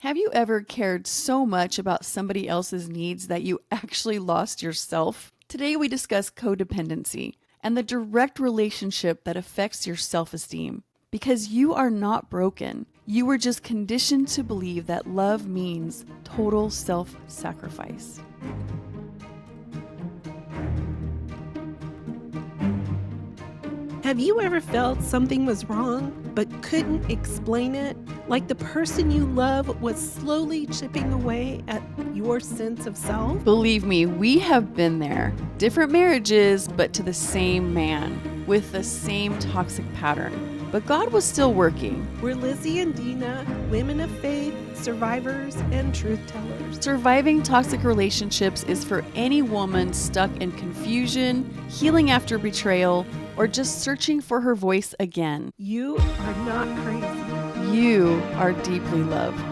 Have you ever cared so much about somebody else's needs that you actually lost yourself? Today we discuss codependency and the direct relationship that affects your self-esteem. Because you are not broken. You were just conditioned to believe that love means total self-sacrifice. Have you ever felt something was wrong but couldn't explain it? Like the person you love was slowly chipping away at your sense of self? Believe me, we have been there. Different marriages, but to the same man, with the same toxic pattern. But God was still working. We're Lizzie and Dina, women of faith, survivors, and truth tellers. Surviving toxic relationships is for any woman stuck in confusion, healing after betrayal, or just searching for her voice again. You are not crazy. You are deeply loved.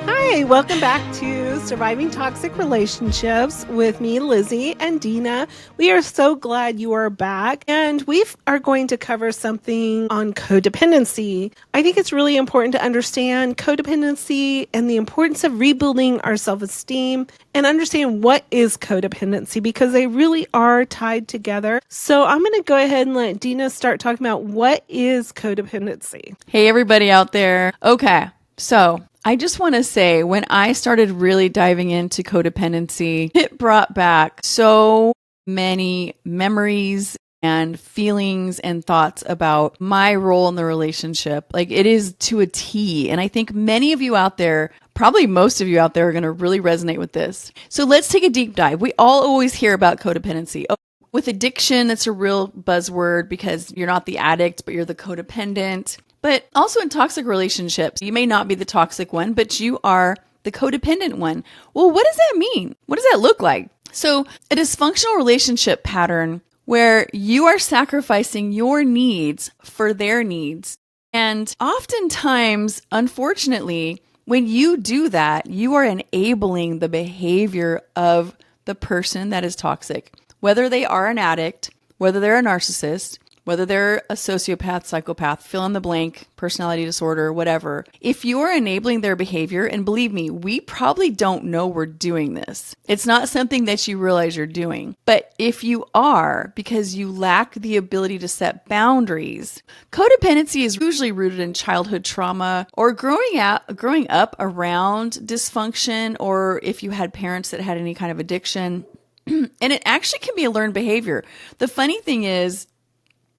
Hi, welcome back to Surviving Toxic Relationships with me, Lizzie and Dina. We are so glad you are back, and we are going to cover something on codependency. I think it's really important to understand codependency and the importance of rebuilding our self-esteem and understand what is codependency because they really are tied together. So I'm going to go ahead and let Dina start talking about what is codependency. Hey, everybody out there. Okay, so I just want to say when I started really diving into codependency, it brought back so many memories and feelings and thoughts about my role in the relationship. Like it is to a T. And I think many of you out there, probably most of you out there are going to really resonate with this. So let's take a deep dive. We all always hear about codependency. With addiction, it's a real buzzword because you're not the addict, but you're the codependent. But also in toxic relationships, you may not be the toxic one, but you are the codependent one. Well, what does that mean? What does that look like? So a dysfunctional relationship pattern where you are sacrificing your needs for their needs. And oftentimes, unfortunately, when you do that, you are enabling the behavior of the person that is toxic, whether they are an addict, whether they're a narcissist, whether they're a sociopath, psychopath, fill in the blank, personality disorder, whatever. If you're enabling their behavior, and believe me, we probably don't know we're doing this. It's not something that you realize you're doing. But if you are, because you lack the ability to set boundaries, codependency is usually rooted in childhood trauma or growing up around dysfunction, or if you had parents that had any kind of addiction. And it actually can be a learned behavior. The funny thing is,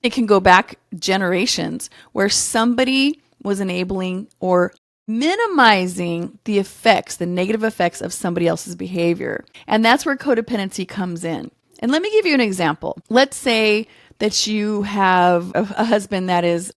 it can go back generations where somebody was enabling or minimizing the effects, the negative effects of somebody else's behavior. And that's where codependency comes in. And let me give you an example. Let's say that you have a husband that is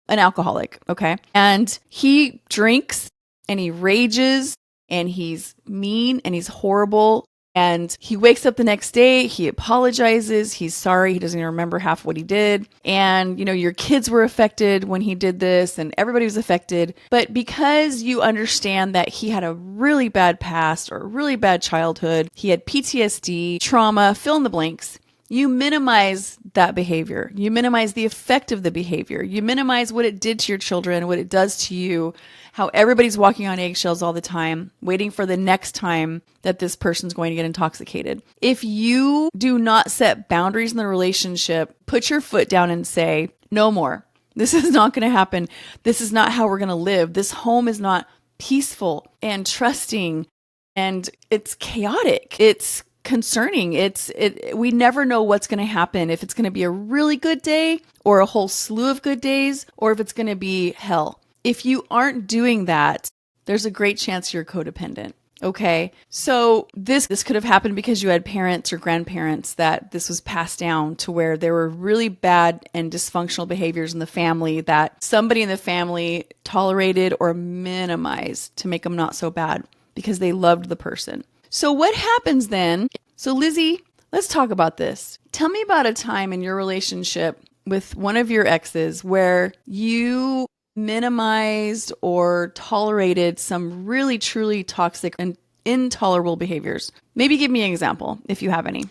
an alcoholic, okay? And he drinks and he rages and he's mean and he's horrible. And he wakes up the next day, he apologizes, he's sorry, he doesn't even remember half what he did. And, your kids were affected when he did this and everybody was affected. But because you understand that he had a really bad past or a really bad childhood, he had PTSD, trauma, fill in the blanks, you minimize that behavior. You minimize the effect of the behavior. You minimize what it did to your children, what it does to you, how everybody's walking on eggshells all the time, waiting for the next time that this person's going to get intoxicated. If you do not set boundaries in the relationship, put your foot down and say, no more. This is not going to happen. This is not how we're going to live. This home is not peaceful and trusting, and it's chaotic. It's concerning. We never know what's going to happen, if it's going to be a really good day or a whole slew of good days, or if it's going to be hell. If you aren't doing that, there's a great chance you're codependent. Okay. So this could have happened because you had parents or grandparents that this was passed down to where there were really bad and dysfunctional behaviors in the family that somebody in the family tolerated or minimized to make them not so bad because they loved the person. So what happens then? So Lizzie, let's talk about this. Tell me about a time in your relationship with one of your exes where you minimized or tolerated some really, truly toxic and intolerable behaviors. Maybe give me an example if you have any.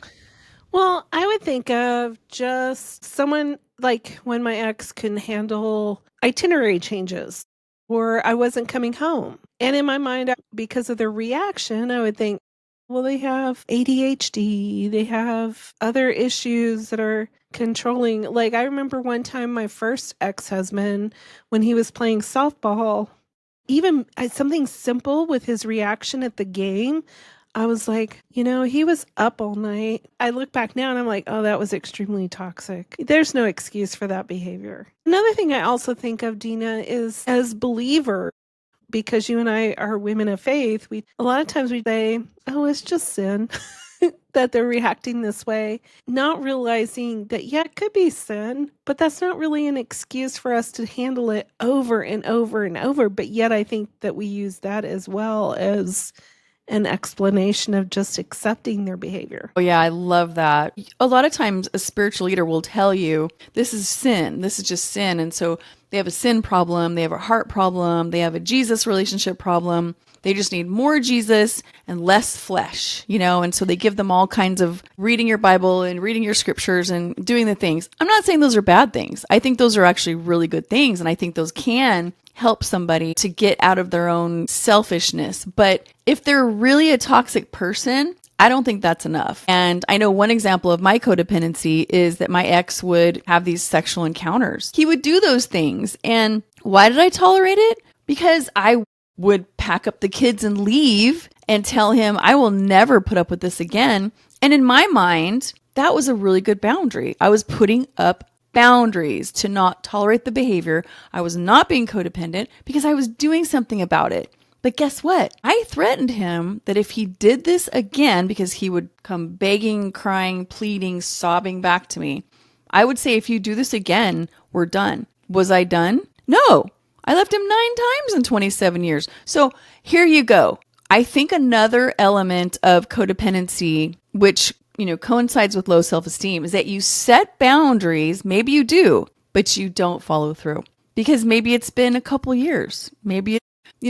Well, I would think of just someone like when my ex couldn't handle itinerary changes. or I wasn't coming home. And in my mind, because of their reaction, I would think, well, they have ADHD, they have other issues that are controlling. Like, I remember one time my first ex-husband, when he was playing softball, even something simple with his reaction at the game, I was like, he was up all night. I look back now and I'm like, oh, that was extremely toxic. There's no excuse for that behavior. Another thing I also think of, Dina, is as believers, because you and I are women of faith, a lot of times we say, oh, it's just sin that they're reacting this way, not realizing that, yeah, it could be sin, but that's not really an excuse for us to handle it over and over and over. But yet I think that we use that as well as an explanation of just accepting their behavior. Oh, yeah, I love that. A lot of times a spiritual leader will tell you this is sin. This is just sin. And so they have a sin problem. They have a heart problem. They have a Jesus relationship problem. They just need more Jesus and less flesh, And so they give them all kinds of reading your Bible and reading your scriptures and doing the things. I'm not saying those are bad things. I think those are actually really good things. And I think those can help somebody to get out of their own selfishness. But if they're really a toxic person, I don't think that's enough. And I know one example of my codependency is that my ex would have these sexual encounters. He would do those things. And why did I tolerate it? Because I would pack up the kids and leave and tell him, I will never put up with this again. And in my mind, that was a really good boundary. I was putting up boundaries to not tolerate the behavior. I was not being codependent because I was doing something about it. But guess what? I threatened him that if he did this again, because he would come begging, crying, pleading, sobbing back to me, I would say, if you do this again, we're done. Was I done? No. I left him 9 times in 27 years. So here you go. I think another element of codependency, which coincides with low self-esteem, is that you set boundaries. Maybe you do, but you don't follow through because maybe it's been a couple years. Maybe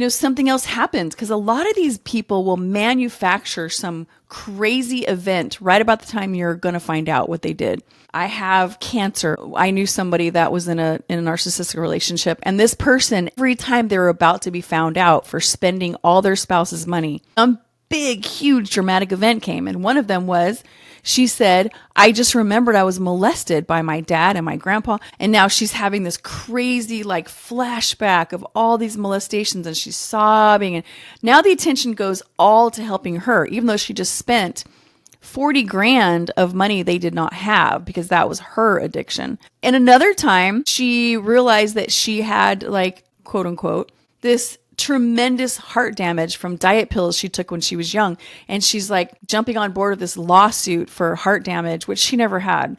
something else happens, because a lot of these people will manufacture some crazy event right about the time you're going to find out what they did. I have cancer. I knew somebody that was in a narcissistic relationship, and this person, every time they were about to be found out for spending all their spouse's money, some big, huge, dramatic event came. And one of them was, she said, I just remembered I was molested by my dad and my grandpa. And now she's having this crazy flashback of all these molestations, and she's sobbing. And now the attention goes all to helping her, even though she just spent 40 grand of money they did not have because that was her addiction. And another time she realized that she had quote unquote, this tremendous heart damage from diet pills she took when she was young. And she's jumping on board with this lawsuit for heart damage, which she never had.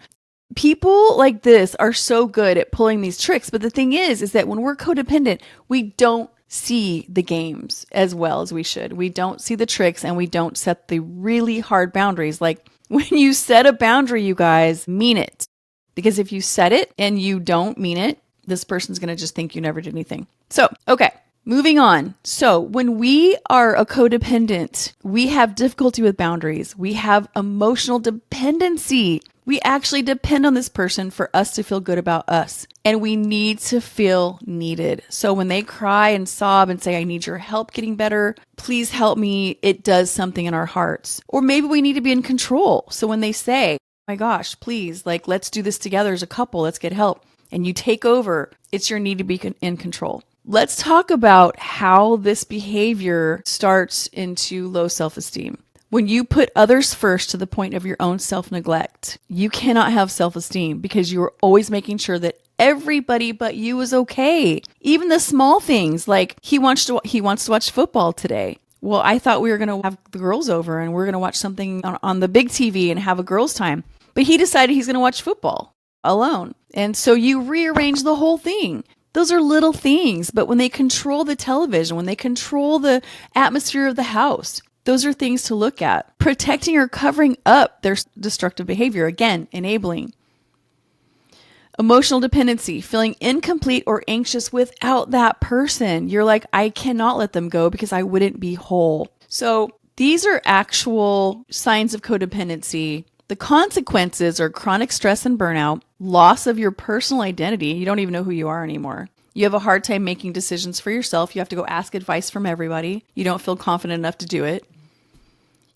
People like this are so good at pulling these tricks. But the thing is that when we're codependent, we don't see the games as well as we should. We don't see the tricks, and we don't set the really hard boundaries. Like, when you set a boundary, you guys, mean it. Because if you set it and you don't mean it, this person's going to just think you never did anything. So, okay. Moving on. So when we are a codependent, we have difficulty with boundaries. We have emotional dependency. We actually depend on this person for us to feel good about us. And we need to feel needed. So when they cry and sob and say, I need your help getting better, please help me, it does something in our hearts. Or maybe we need to be in control. So when they say, oh my gosh, please, let's do this together as a couple, let's get help, and you take over, it's your need to be in control. Let's talk about how this behavior starts into low self-esteem. When you put others first to the point of your own self-neglect, you cannot have self-esteem because you're always making sure that everybody but you is okay. Even the small things, like he wants to watch football today. Well, I thought we were going to have the girls over and we're going to watch something on the big TV and have a girls' time. But he decided he's going to watch football alone. And so you rearrange the whole thing. Those are little things, but when they control the television, when they control the atmosphere of the house, those are things to look at. Protecting or covering up their destructive behavior, again, enabling. Emotional dependency, feeling incomplete or anxious without that person. You're like, I cannot let them go because I wouldn't be whole. So these are actual signs of codependency. The consequences are chronic stress and burnout, loss of your personal identity. You don't even know who you are anymore. You have a hard time making decisions for yourself. You have to go ask advice from everybody. You don't feel confident enough to do it.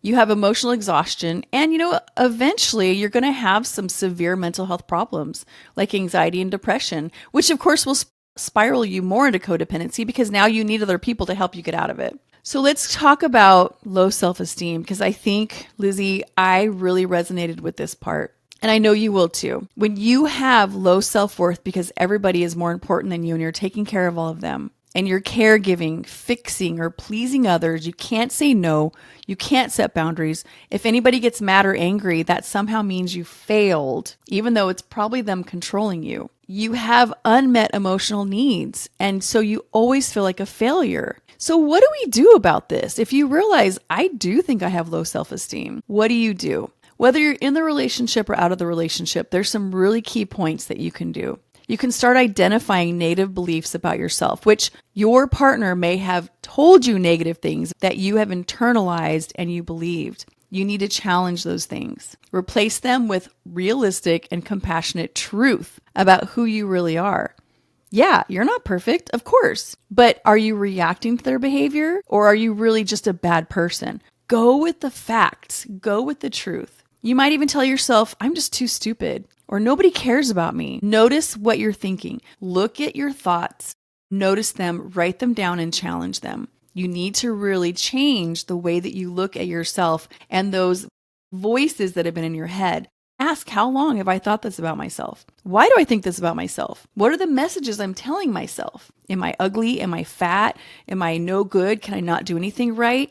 You have emotional exhaustion, and eventually you're going to have some severe mental health problems like anxiety and depression, which of course will spiral you more into codependency because now you need other people to help you get out of it. So let's talk about low self-esteem, because I think, Lizzie, I really resonated with this part. And I know you will too. When you have low self-worth because everybody is more important than you and you're taking care of all of them, and you're caregiving, fixing, or pleasing others, you can't say no. You can't set boundaries. If anybody gets mad or angry, that somehow means you failed, even though it's probably them controlling you. You have unmet emotional needs, and so you always feel like a failure. So what do we do about this? If you realize, I do think I have low self-esteem, what do you do? Whether you're in the relationship or out of the relationship, there's some really key points that you can do. You can start identifying negative beliefs about yourself, which your partner may have told you negative things that you have internalized and you believed. You need to challenge those things. Replace them with realistic and compassionate truth about who you really are. Yeah, you're not perfect, of course, but are you reacting to their behavior, or are you really just a bad person? Go with the facts. Go with the truth. You might even tell yourself, I'm just too stupid, or nobody cares about me. Notice what you're thinking. Look at your thoughts. Notice them, write them down, and challenge them. You need to really change the way that you look at yourself and those voices that have been in your head. Ask, how long have I thought this about myself? Why do I think this about myself? What are the messages I'm telling myself? Am I ugly? Am I fat? Am I no good? Can I not do anything right?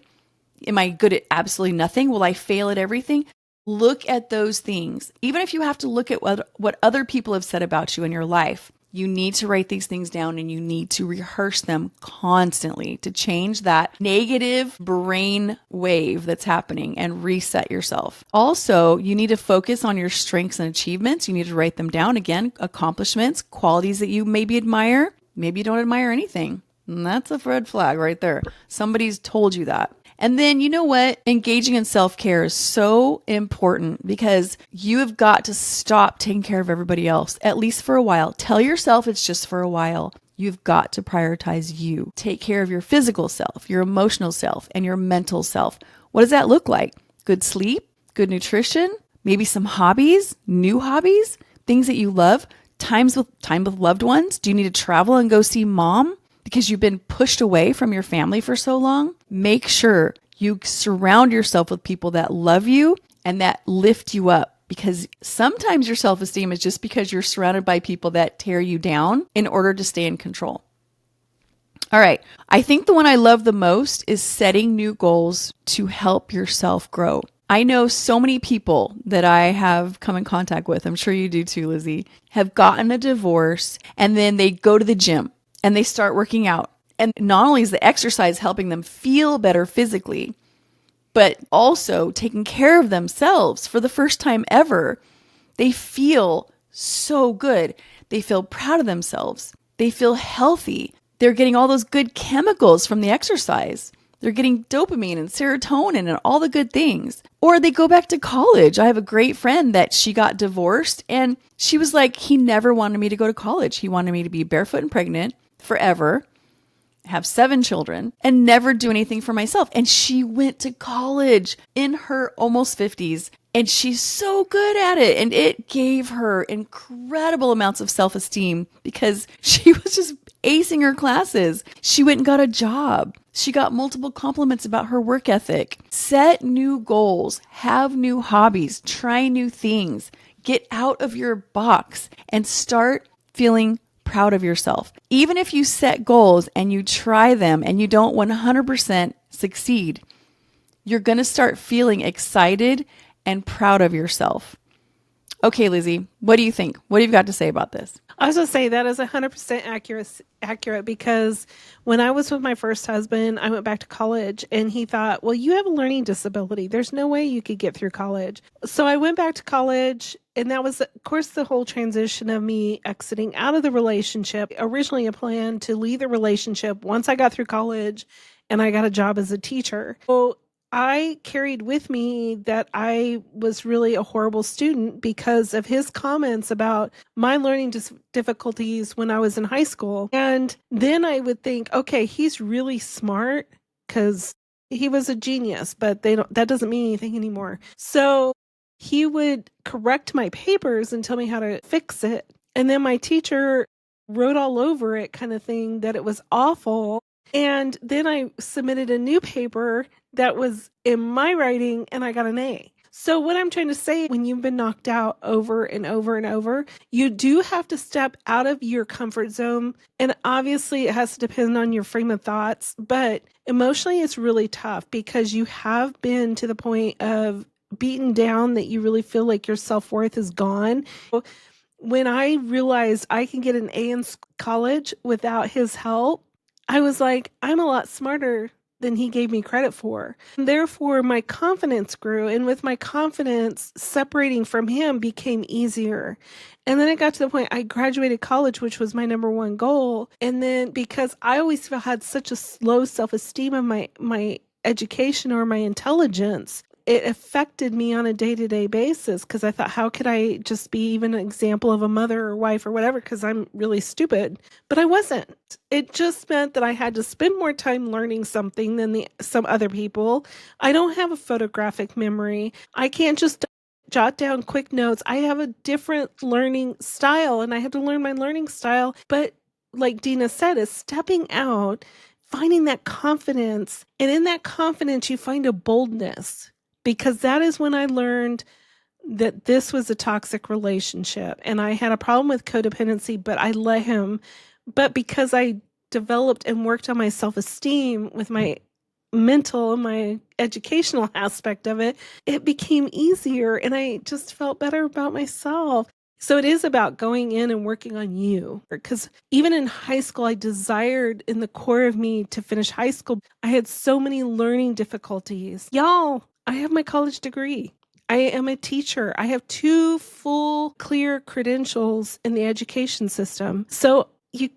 Am I good at absolutely nothing? Will I fail at everything? Look at those things. Even if you have to look at what other people have said about you in your life, you need to write these things down and you need to rehearse them constantly to change that negative brain wave that's happening and reset yourself. Also, you need to focus on your strengths and achievements. You need to write them down. Again, accomplishments, qualities that you maybe admire. Maybe you don't admire anything. And that's a red flag right there. Somebody's told you that. And then, you know what? Engaging in self-care is so important because you have got to stop taking care of everybody else, at least for a while. Tell yourself it's just for a while. You've got to prioritize you. Take care of your physical self, your emotional self, and your mental self. What does that look like? Good sleep, good nutrition, maybe some hobbies, new hobbies, things that you love, time with loved ones. Do you need to travel and go see mom because you've been pushed away from your family for so long? Make sure you surround yourself with people that love you and that lift you up, because sometimes your self-esteem is just because you're surrounded by people that tear you down in order to stay in control. All right. I think the one I love the most is setting new goals to help yourself grow. I know so many people that I have come in contact with, I'm sure you do too, Lizzie, have gotten a divorce and then they go to the gym and they start working out. And not only is the exercise helping them feel better physically, but also taking care of themselves for the first time ever. They feel so good. They feel proud of themselves. They feel healthy. They're getting all those good chemicals from the exercise. They're getting dopamine and serotonin and all the good things. Or they go back to college. I have a great friend that she got divorced and she was like, he never wanted me to go to college. He wanted me to be barefoot and pregnant forever, have 7 children, and never do anything for myself. And she went to college in her almost 50s, and she's so good at it. And it gave her incredible amounts of self-esteem because she was just acing her classes. She went and got a job. She got multiple compliments about her work ethic. Set new goals, have new hobbies, try new things, get out of your box, and start feeling proud of yourself. Even if you set goals and you try them and you don't 100% succeed, you're going to start feeling excited and proud of yourself. Okay, Lizzie, what do you think? What have you got to say about this? I was going to say that is 100% accurate because when I was with my first husband, I went back to college and he thought, well, you have a learning disability. There's no way you could get through college. So I went back to college, and that was, of course, the whole transition of me exiting out of the relationship. Originally a plan to leave the relationship once I got through college and I got a job as a teacher. So I carried with me that I was really a horrible student because of his comments about my learning difficulties when I was in high school. And then I would think, okay, he's really smart because he was a genius, but that doesn't mean anything anymore. So he would correct my papers and tell me how to fix it. And then my teacher wrote all over it, kind of thing, that it was awful. And then I submitted a new paper that was in my writing and I got an A. So what I'm trying to say, when you've been knocked out over and over and over, you do have to step out of your comfort zone. And obviously it has to depend on your frame of thoughts, but emotionally it's really tough because you have been to the point of beaten down that you really feel like your self-worth is gone. When I realized I can get an A in college without his help, I was like, I'm a lot smarter than he gave me credit for. And therefore, my confidence grew. And with my confidence, separating from him became easier. And then it got to the point I graduated college, which was my number one goal. And then because I always had such a low self-esteem of my education or my intelligence, it affected me on a day-to-day basis because I thought, how could I just be even an example of a mother or wife or whatever, because I'm really stupid. But I wasn't. It just meant that I had to spend more time learning something than some other people. I don't have a photographic memory. I can't just jot down quick notes. I have a different learning style and I had to learn my learning style. But like Dina said, is stepping out, finding that confidence. And in that confidence, you find a boldness. Because that is when I learned that this was a toxic relationship. And I had a problem with codependency, but I let him. But because I developed and worked on my self-esteem with my mental, my educational aspect of it, it became easier and I just felt better about myself. So it is about going in and working on you. Because even in high school, I desired in the core of me to finish high school. I had so many learning difficulties. Y'all, I have my college degree. I am a teacher. I have 2 full, clear credentials in the education system. So you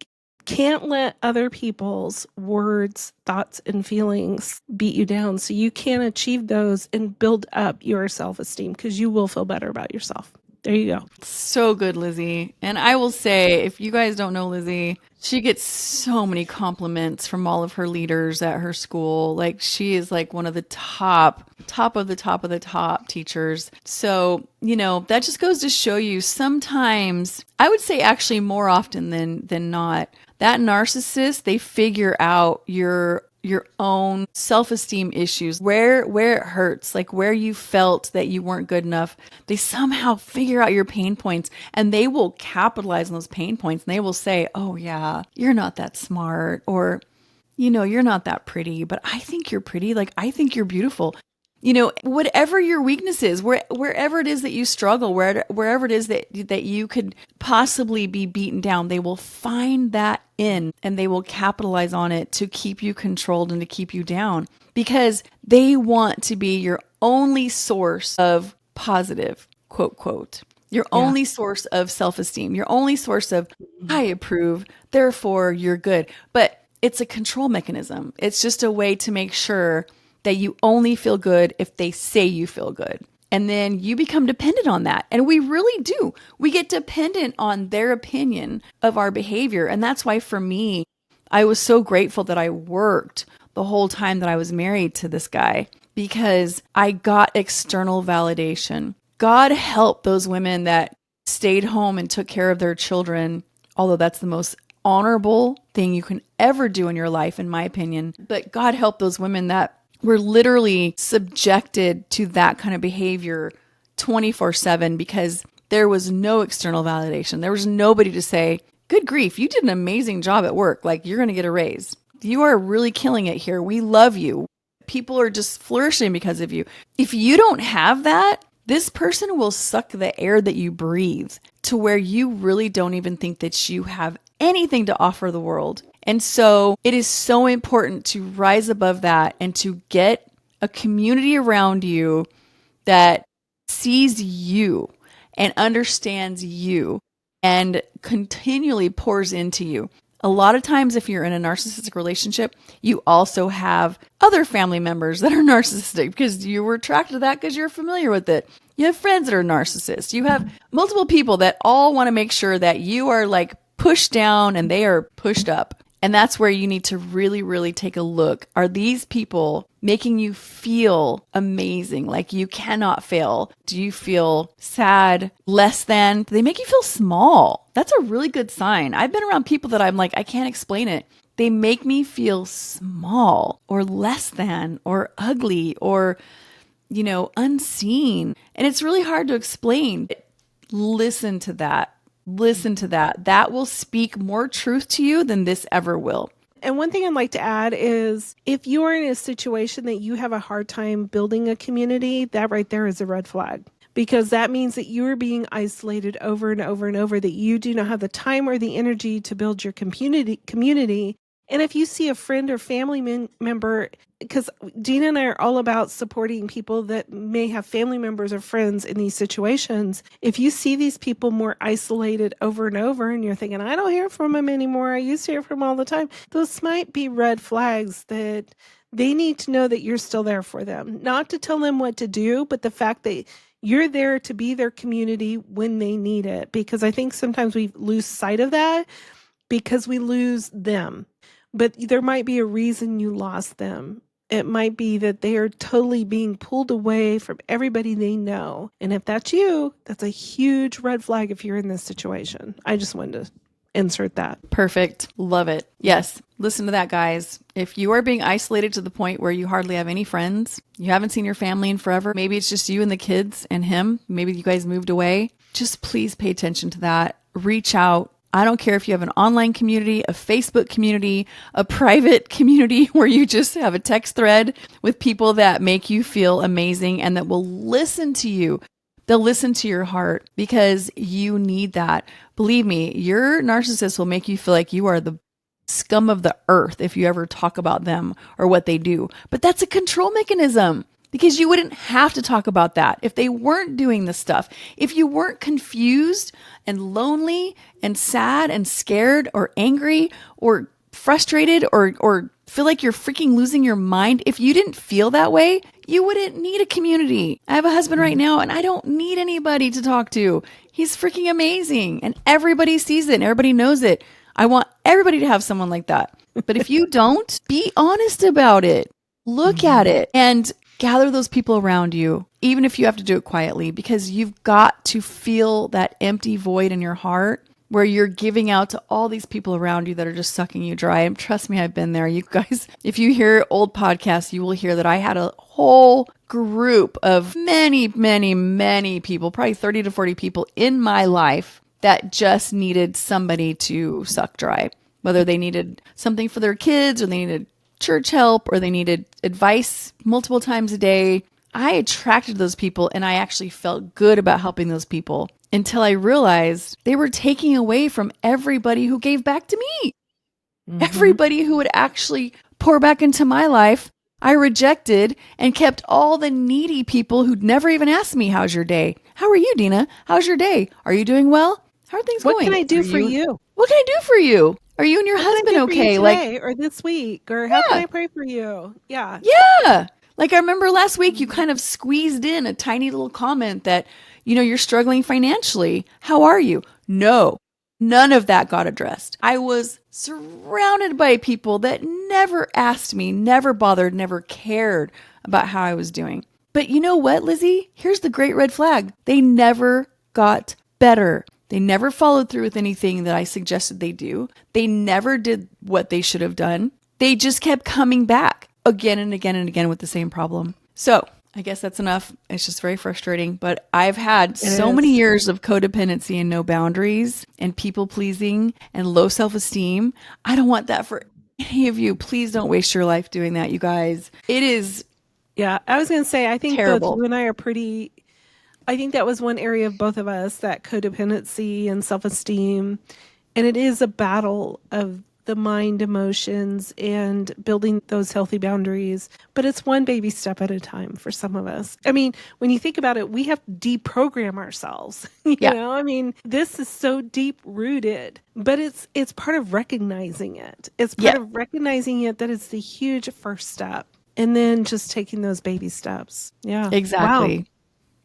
can't let other people's words, thoughts, and feelings beat you down. So you can achieve those and build up your self-esteem because you will feel better about yourself. There you go. So good, Lizzie. And I will say, if you guys don't know Lizzie, she gets so many compliments from all of her leaders at her school. Like she is like one of the top of the top teachers. So, that just goes to show you sometimes, I would say actually more often than not, that narcissist, they figure out your own self-esteem issues, where it hurts, like where you felt that you weren't good enough. They somehow figure out your pain points and they will capitalize on those pain points and they will say, oh yeah, you're not that smart, or you're not that pretty, but I think you're pretty. Like, I think you're beautiful. Whatever your weakness is, wherever it is that you struggle, wherever it is that you could possibly be beaten down, they will find that in and they will capitalize on it to keep you controlled and to keep you down because they want to be your only source of positive, quote, quote, your only source of self-esteem, your only source of, I approve, therefore you're good. But it's a control mechanism. It's just a way to make sure that you only feel good if they say you feel good. And then you become dependent on that. And we really do. We get dependent on their opinion of our behavior. And that's why for me, I was so grateful that I worked the whole time that I was married to this guy because I got external validation. God help those women that stayed home and took care of their children, although that's the most honorable thing you can ever do in your life, in my opinion. But God help those women that were literally subjected to that kind of behavior 24/7 because there was no external validation. There was nobody to say, good grief, you did an amazing job at work. Like, you're going to get a raise. You are really killing it here. We love you. People are just flourishing because of you. If you don't have that, this person will suck the air that you breathe to where you really don't even think that you have anything to offer the world. And so it is so important to rise above that and to get a community around you that sees you and understands you and continually pours into you. A lot of times, if you're in a narcissistic relationship, you also have other family members that are narcissistic because you were attracted to that because you're familiar with it. You have friends that are narcissists. You have multiple people that all want to make sure that you are like pushed down and they are pushed up. And that's where you need to really, really take a look. Are these people making you feel amazing? Like you cannot fail? Do you feel sad, less than? Do they make you feel small? That's a really good sign. I've been around people that I'm like, I can't explain it. They make me feel small or less than or ugly or, unseen. And it's really hard to explain. Listen to that. Listen to that. That will speak more truth to you than this ever will. And one thing I'd like to add is if you are in a situation that you have a hard time building a community, that right there is a red flag. Because that means that you are being isolated over and over and over, that you do not have the time or the energy to build your community. And if you see a friend or family member, because Dina and I are all about supporting people that may have family members or friends in these situations. If you see these people more isolated over and over and you're thinking, I don't hear from them anymore, I used to hear from them all the time, those might be red flags that they need to know that you're still there for them. Not to tell them what to do, but the fact that you're there to be their community when they need it. Because I think sometimes we lose sight of that because we lose them. But there might be a reason you lost them. It might be that they are totally being pulled away from everybody they know. And if that's you, that's a huge red flag if you're in this situation. I just wanted to insert that. Perfect. Love it. Yes. Listen to that, guys. If you are being isolated to the point where you hardly have any friends, you haven't seen your family in forever, maybe it's just you and the kids and him, maybe you guys moved away, just please pay attention to that. Reach out. I don't care if you have an online community, a Facebook community, a private community where you just have a text thread with people that make you feel amazing and that will listen to you. They'll listen to your heart because you need that. Believe me, your narcissist will make you feel like you are the scum of the earth if you ever talk about them or what they do. But that's a control mechanism. Because you wouldn't have to talk about that if they weren't doing this stuff. If you weren't confused and lonely and sad and scared or angry or frustrated or feel like you're freaking losing your mind, if you didn't feel that way, you wouldn't need a community. I have a husband right now and I don't need anybody to talk to. He's freaking amazing and everybody sees it and everybody knows it. I want everybody to have someone like that. But if you don't, be honest about it. Look at it and gather those people around you, even if you have to do it quietly, because you've got to feel that empty void in your heart where you're giving out to all these people around you that are just sucking you dry. And trust me, I've been there. You guys, if you hear old podcasts, you will hear that I had a whole group of many, many, many people, probably 30 to 40 people in my life that just needed somebody to suck dry, whether they needed something for their kids or they needed church help or they needed advice multiple times a day. I attracted those people and I actually felt good about helping those people until I realized they were taking away from everybody who gave back to me. Everybody who would actually pour back into my life, I rejected and kept all the needy people who'd never even asked me, how's your day? How are you, Dina? How's your day? Are you doing well? How are things going? What can I do for you? What can I do for you? Are you and your husband okay? Today, or this week, or how can I pray for you? Yeah. Yeah. Like I remember last week, you kind of squeezed in a tiny little comment that, you're struggling financially. How are you? No, none of that got addressed. I was surrounded by people that never asked me, never bothered, never cared about how I was doing. But you know what, Lizzie? Here's the great red flag. They never got better. They never followed through with anything that I suggested they do. They never did what they should have done. They just kept coming back again and again and again with the same problem. So I guess that's enough. It's just very frustrating. But I've had so many years of codependency and no boundaries and people pleasing and low self-esteem. I don't want that for any of you. Please don't waste your life doing that, you guys. It is Yeah, I was going to say, I think terrible. both you and I are pretty... I think that was one area of both of us, that codependency and self-esteem. And it is a battle of the mind, emotions, and building those healthy boundaries. But it's one baby step at a time for some of us. I mean, when you think about it, we have to deprogram ourselves. Yeah. I mean, this is so deep rooted, but it's part of recognizing it. It's part Yeah, of recognizing it that it's the huge first step. And then just taking those baby steps. Yeah. Wow. exactly.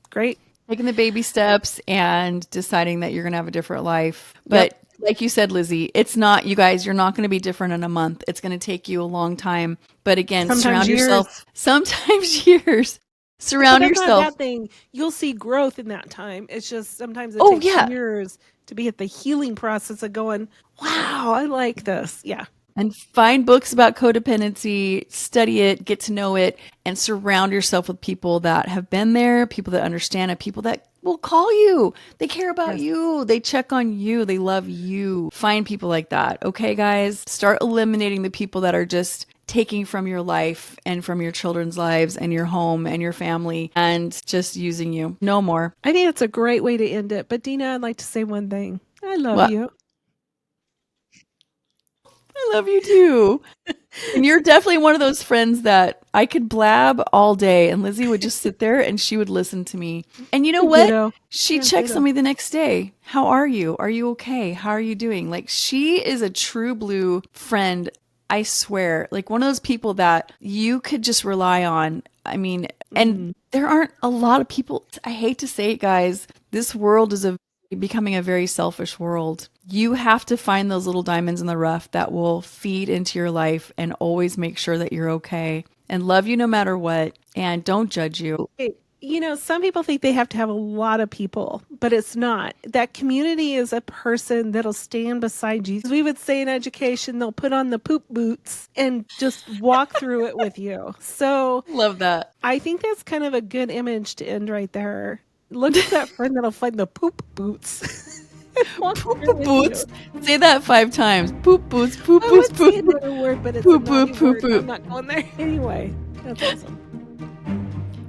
Great. Taking the baby steps and deciding that you're going to have a different life. Yep. But like you said, Lizzie, it's not, you guys, you're not going to be different in a month. It's going to take you a long time. But again, Sometimes surround years. yourself, sometimes years. But Surround that's not a yourself. bad thing. You'll see growth in that time. It's just sometimes it Oh, takes yeah. years to be at the healing process of going, wow, I like this. Yeah. And find books about codependency, study it, get to know it, and surround yourself with people that have been there, people that understand it, people that will call you. They care about Yes. you. They check on you. They love you. Find people like that. Okay, guys? Start eliminating the people that are just taking from your life and from your children's lives and your home and your family and just using you. No more. I think that's a great way to end it. But Dina, I'd like to say one thing. I love What? you. I love you too. And you're definitely one of those friends that I could blab all day and Lizzie would just sit there and she would listen to me. And you know what? Ditto. She Yeah, checks ditto. on me the next day. How are you? Are you okay? How are you doing? Like she is a true blue friend. I swear, like one of those people that you could just rely on. I mean, and there aren't a lot of people. I hate to say it, guys. This world is becoming a very selfish world. You have to find those little diamonds in the rough that will feed into your life and always make sure that you're okay and love you no matter what and don't judge you. Some people think they have to have a lot of people, but it's not. That community is a person that'll stand beside you. As we would say in education, they'll put on the poop boots and just walk through it with you. So Love that. I think that's kind of a good image to end right there. Look for that friend that'll find the poop boots and walk Poop through with boots. you. Say that 5 times. Poop boots, poop I boots, would say poop boots, another word, but it's a poop, naughty poop, poop, word. I'm poop. not going there anyway. That's awesome.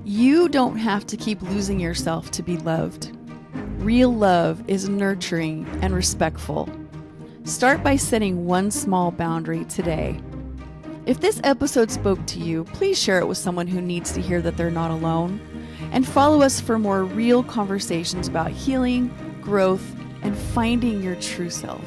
You don't have to keep losing yourself to be loved. Real love is nurturing and respectful. Start by setting one small boundary today. If this episode spoke to you, please share it with someone who needs to hear that they're not alone. And follow us for more real conversations about healing, growth, and finding your true self.